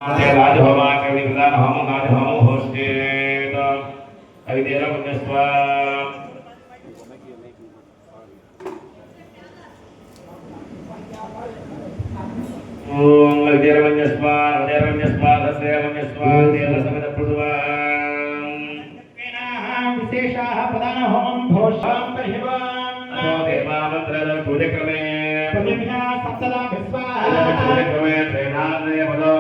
राजभवन कवि प्रधान हम राजभवन होस्टेड अविदेरा पुण्यस्वा ओम अविदेरा पुण्यस्वा सत्य पुण्यस्वा देव समेत प्रभुवा विशेषाः प्रधान होम घोषां परिवां देवा मंत्र पूजे क्रमे प्रतिज्ञा सप्तदा विश्वाः पूजे क्रमे प्रेणादय बलो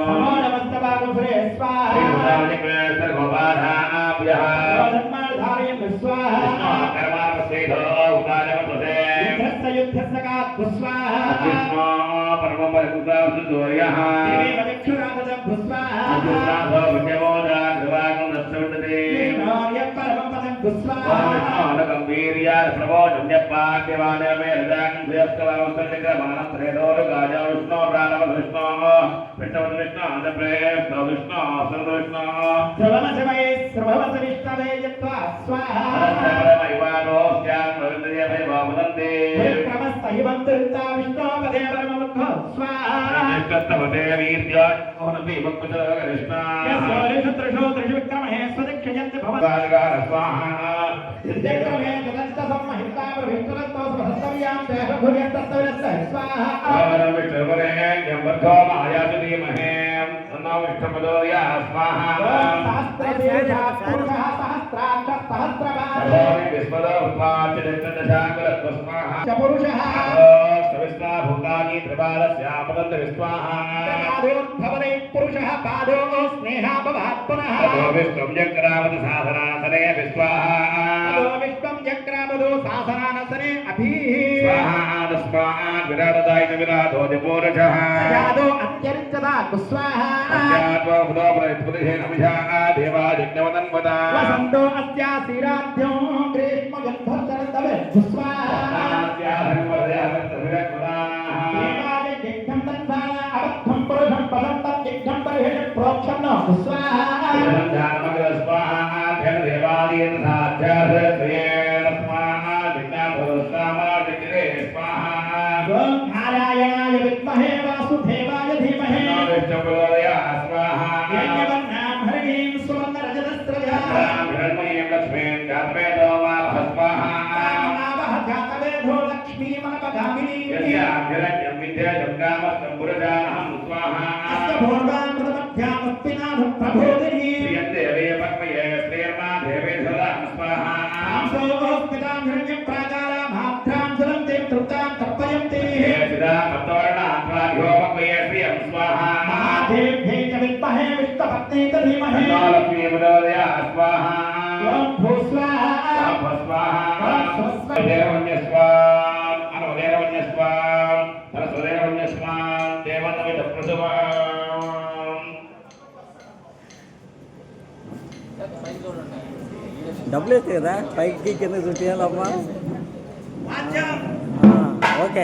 డబ్బులు వేస్తే కదా పైకి కింద చుట్టాలమ్మా. ఓకే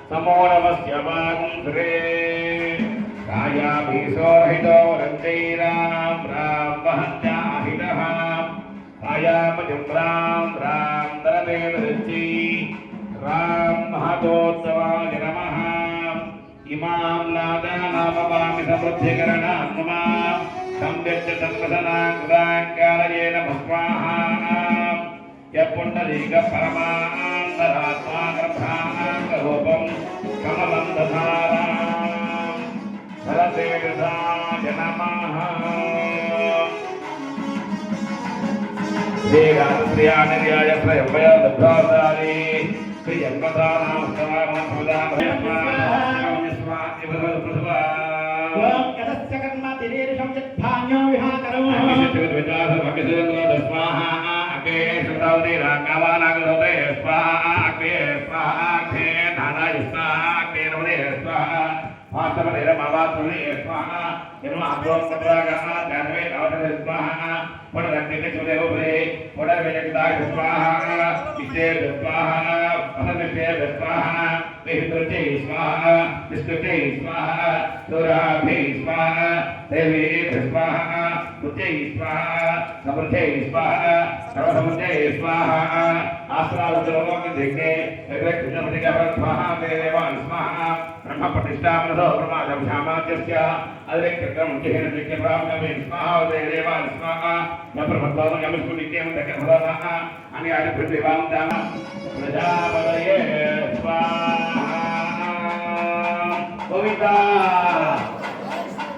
समो नमस्य वागुंसरे कायाभीसोरहितो रञ्जैरां रां वहत्याहितः कायामजं रां रां दरदेवदच्ची रां महतोत्सवाय नमः इमां नादानामवामि समृद्धिकरणां मम संव्यच्च तन्वसनां कृताङ्कालयेन भस्वाहा यपुण्डरीकपरमान्तरात्मागर्भाङ्गरूपं कमलं दधारां सरसेविधाय नमः श्रीगात्रयानिर्याय स्वयंवय दब्धादारी श्रीयंवदानां स्वाहा विष्णुते स्वाहा विष्णुते स्वाहा सुराभि स्वाहा देवीभ्य स्वाहा कुते स्वाहा समृद्धे स्वाहा सर्वसमुदे स्वाहा आस्रावलोकदिग्गे एवरेक्षुजमतिका स्वाहा देवान् स्वाहा ब्रह्म प्रतिष्ठापनतो ब्रह्मादभ्यामाद्यस्य अदिरेक्षक्रम जिहेन विज्ञप्राप्तवे स्वाहा देवान् स्वाहा नप्रभद्वादं यमस्कुनित्यं दकभदाः अनि आदिपृथ्वीवां दाम प्रजापतये स्वाहा गोविंदा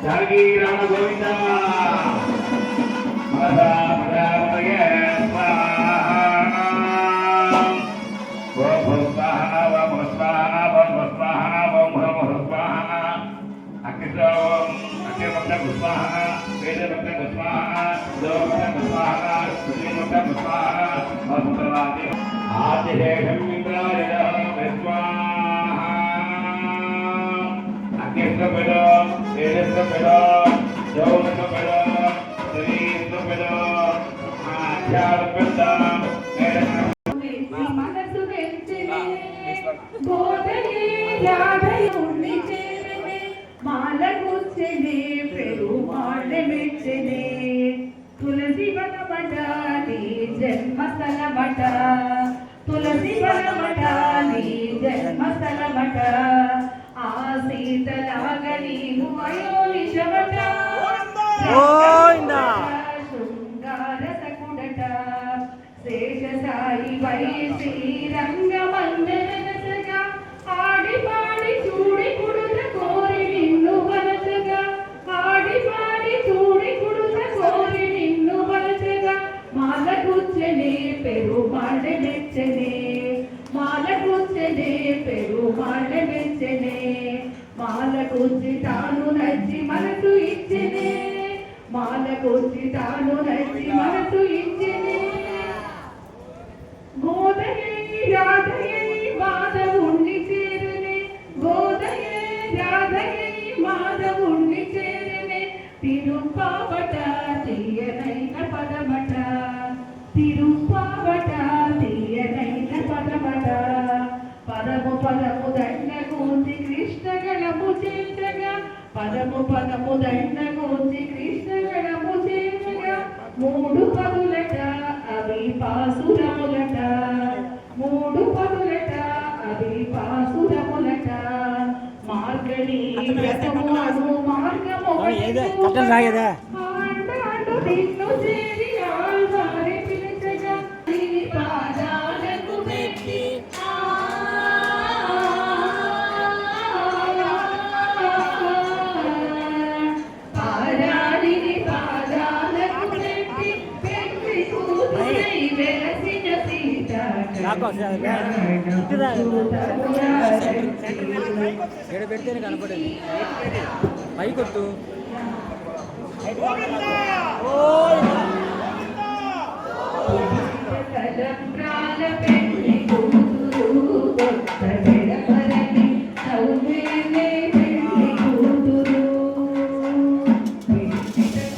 जानकी राम गोविंदा प्रजापतये स्वाहा ओम स्वाहा ओम स्वाहा ओम स्वाहा ओम स्वाहा अग्निस्वाहा अग्निमत्तं स्वाहा वेदमत्तं स्वाहा देवमत्तं स्वाहा पृथ्वीमत्तं स्वाहा वसुप्रवादि आदिदेशं इंद्राय स्वाहा अग्निस्वपेदो वेदस्वपेदो देवमत्वपेदो श्रीस्वपेदो आध्यात्मपेदो మనసు వెంటనే బోధనే రాధయుణ్ణి చేరనే మాల కూర్చనే పెరుమాళ్ళ మెచ్చనే తులసి వనమట నీ జన్మస్థలమట తులసి వనమట నీ జన్మస్థలమట ఆ సీతలాగా నీవు అయోనిశమట శృంగార సకుడట శేషసాయి వై శ్రీరంగమందనసగా ఆడి పాడి చూడి కుడుత కోరి నిన్ను వలసగా ఆడి పాడి చూడి కుడుత కోరి నిన్ను వలసగా మాల కూర్చనే పెరుమాళ్ళ మెచ్చనే మాల కూర్చనే పెరుమాళ్ళ మెచ్చనే మాల కూర్చి తాను నచ్చి మనసు ఇచ్చనే మాల కూర్చి తాను నచ్చి మనసు ఇచ్చనే గోదయే రాధయే మాధవుణ్ణి చేరనే గోదయే రాధయే మాధవుణ్ణి చేరనే తిరుపావట తీయనైన పదమట తిరుపావట తీయనైన పదమట పదము పదము దండ కూర్చి కృష్ణ గణము చేర్చగా పదము పదము దండ కూర్చి కృష్ణ గణము చేర్చగా మూడు పదులట అవి పాసురములట మూడు పదులట అవి పాసురములట మార్గళి వ్రతము అను మార్గము ఆండాడు నిన్ను చేరి ఆల్వారి పిలిచగా నీ పాదాలకు మెట్టి పాదాలిని పాదాలకు మెట్టి పెట్టి కూతురై వెలసిన సీత పెడితేనే కనపడేది పై కొట్టు తలంబ్రాల పెళ్లి కూతురు కొత్త గడపరని నవ్వేనే పెళ్లి కూతురు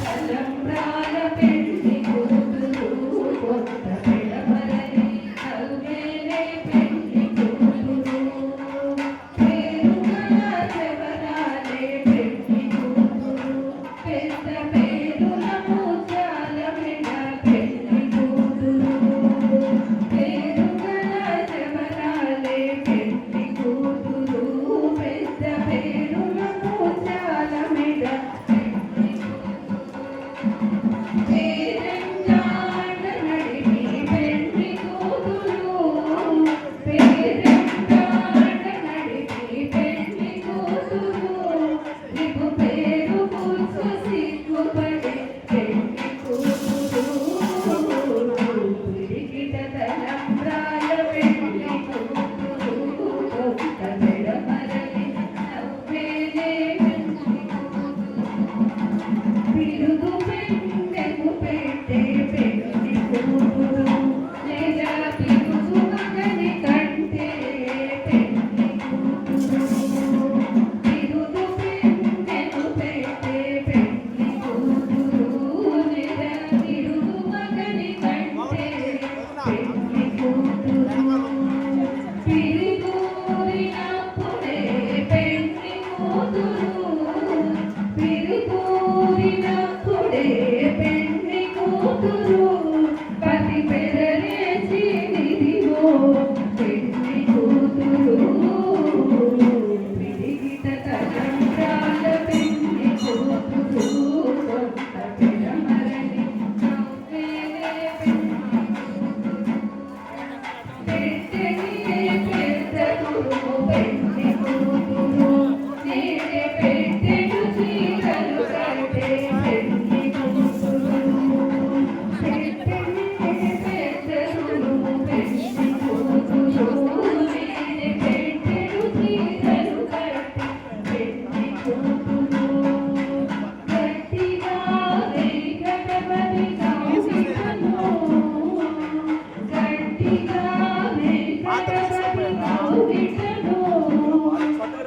తలంబ్రాల పెళ్లి కూతురు కొత్త గడపరని నవ్వేనే పెళ్లి కూతురు పేరుగల శవరాలే పెళ్లి కూతురు పెద్ద పేరుల ముత్యాల మెడ పెళ్లి కూతురు పెళ్లి కూతురు పతి పెదలేచి నిదిగో పెళ్లి కూతురు పిడిగిట తలంబ్రాల పెళ్లి కూతురు కొత్త పిడమరని నవ్వేలే పెట్టెని పెద్దకు పెళ్లి కూతురు నేడే పెట్టెను చీరలు కట్టే పెళ్లి కూతురు పెట్టెని పెద్దకు పెళ్లి కూతురు నేడే పెట్టెను చీరలు కట్టే పెళ్లి కూతురు గట్టిగా వెంకటపతి కౌగిటను గట్టిగా వెంకటపతి కౌగిటను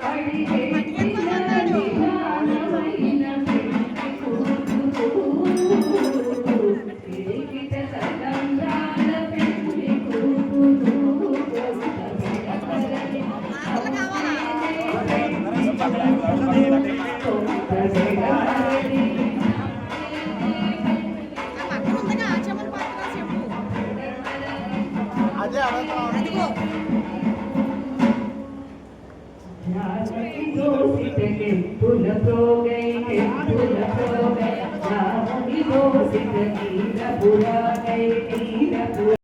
అడిగెట్టిన నిదానమైన పెళ్లి కూతురు పిడికిట తలంబ్రాల పెళ్లి కూతురు కొత్త పిడమరని పుల ప్రోగై రాముని దోసిత నీర పురాగై నీర